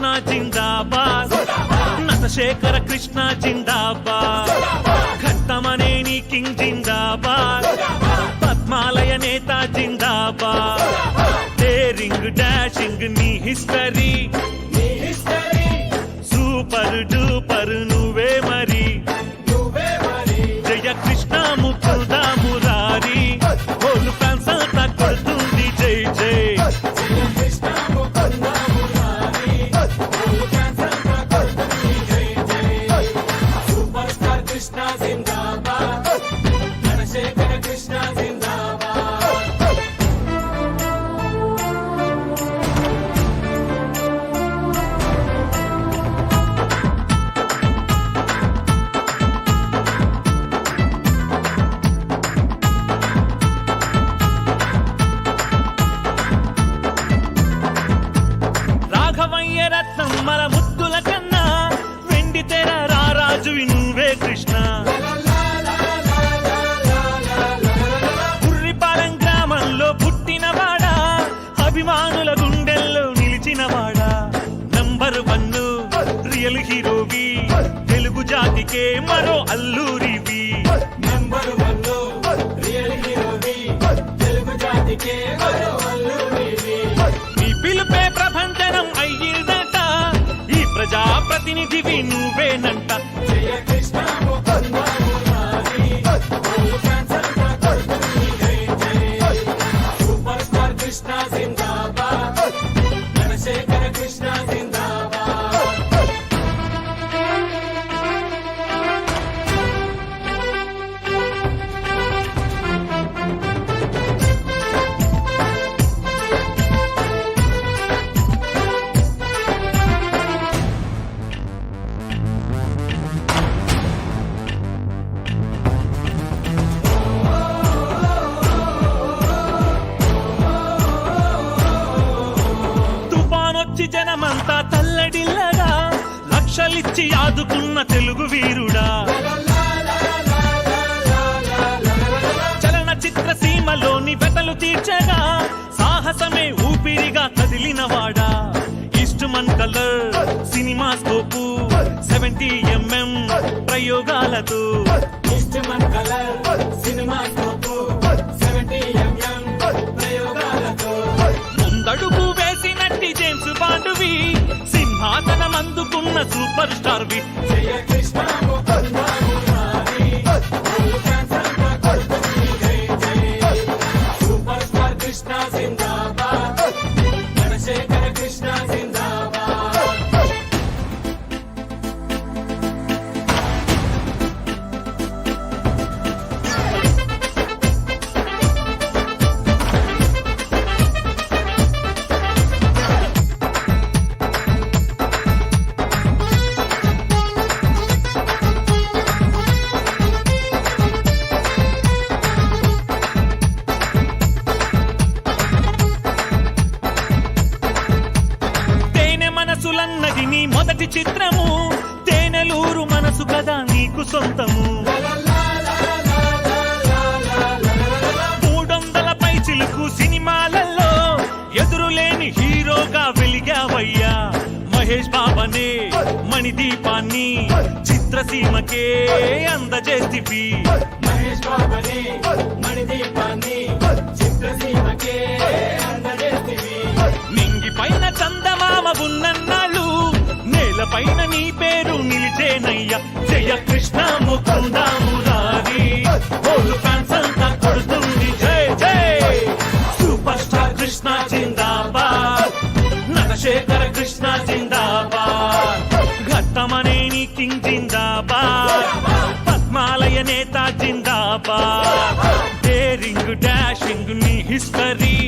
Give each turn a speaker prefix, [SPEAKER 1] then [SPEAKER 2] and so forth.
[SPEAKER 1] కృష్ణ జిందాబాద్, నటశేఖర కృష్ణ జిందాబాద్, Ghattamaneni king జిందాబాద్, పద్మాలయ నేత జిందాబాద్, daring dashing నీ history, super duper నువ్వే మరి, జయ కృష్ణ ముకుంద మురారి, హోల్ ఫ్యాన్స్ అంతా కొడుతుంది జై జై. మన ముద్దుల కన్నా వెండి తెర రారాజువి నువ్వే కృష్ణ, కుర్రిపాలెం గ్రామంలో పుట్టినవాడా, అభిమానుల గుండెల్లో నిలిచినవాడా, నంబర్ 1 రియల్ హీరోవి, తెలుగు జాతికే మరో అల్లూరివి,
[SPEAKER 2] నంబర్ 1 రియల్ హీరోవి, తెలుగు జాతికే మరో అల్లూరివి.
[SPEAKER 1] నీ పిలుపే ప్రభంజనం అయ్యిందట, ఈ ప్రజాప్రతినిధివి నువ్వేనంట.
[SPEAKER 2] జయ కృష్ణ ముకుంద మురారి, హోల్ ఫ్యాన్స్ అంతా కొడుతుంది జై జై. సూపర్ స్టార్ కృష్ణ జిందాబాద్, చంద్రశేఖర కృష్ణ జిందాబాద్.
[SPEAKER 1] తుఫానొచ్చి జనమంతా తల్లడిల్లగా, లక్షలిచ్చి ఆదుకున్న తెలుగు వీరుడా, చలనచిత్ర సీమలోని వెతలు తీర్చగా, సాహసమే ఊపిరిగా కదిలినవాడా, Eastman colour cinemascope 70mm ప్రయోగాలతో,
[SPEAKER 2] Eastman colour cinemascope 70mm ప్రయోగాలతో,
[SPEAKER 1] ముందడుగు వేసినట్టి జేమ్స్ బాండువి, సింహాసనం అందుకున్న సూపర్ స్టార్ వి.
[SPEAKER 2] జయ కృష్ణ ముకుంద మురారి, హోల్ ఫ్యాన్స్ అంతా కొడుతుంది జై జై. సూపర్ స్టార్ కృష్ణ జిందాబాద్, చంద్రశేఖర కృష్ణ జిందాబాద్.
[SPEAKER 1] మనసులన్నది నీ మొదటి చిత్రము, తేనెలూరు మనసు కదా నీకు సొంతము, 300 పైచిలుకు సినిమాలలో ఎదురులేని హీరోగా వెలిగావయ్యా, మహేష్ బాబనే మణిదీపాన్ని చిత్రసీమకే అందజేస్తివి,
[SPEAKER 2] మహేష్ బాబుని మణిదీపాన్ని చిత్రసీమకే అందజేస్తివి.
[SPEAKER 1] నింగి పైన చందమామ ఉన్నన్నాళ్ళు, నేలపైన నీ పేరు నిలిచేనయ్యా, జయ కృష్ణ ముకుంద మురారి, హోల్ ఫ్యాన్స్ అంతా కొడుతుంది జై జై. సూపర్ స్టార్ కృష్ణ జిందాబాద్, నటశేఖర కృష్ణ జిందాబాద్, ఘట్టమనేని కింగ్ జిందాబాద్, పద్మాలయ నేత జిందాబాద్, డేరింగ్ డాషింగ్ నీ హిస్టరీ,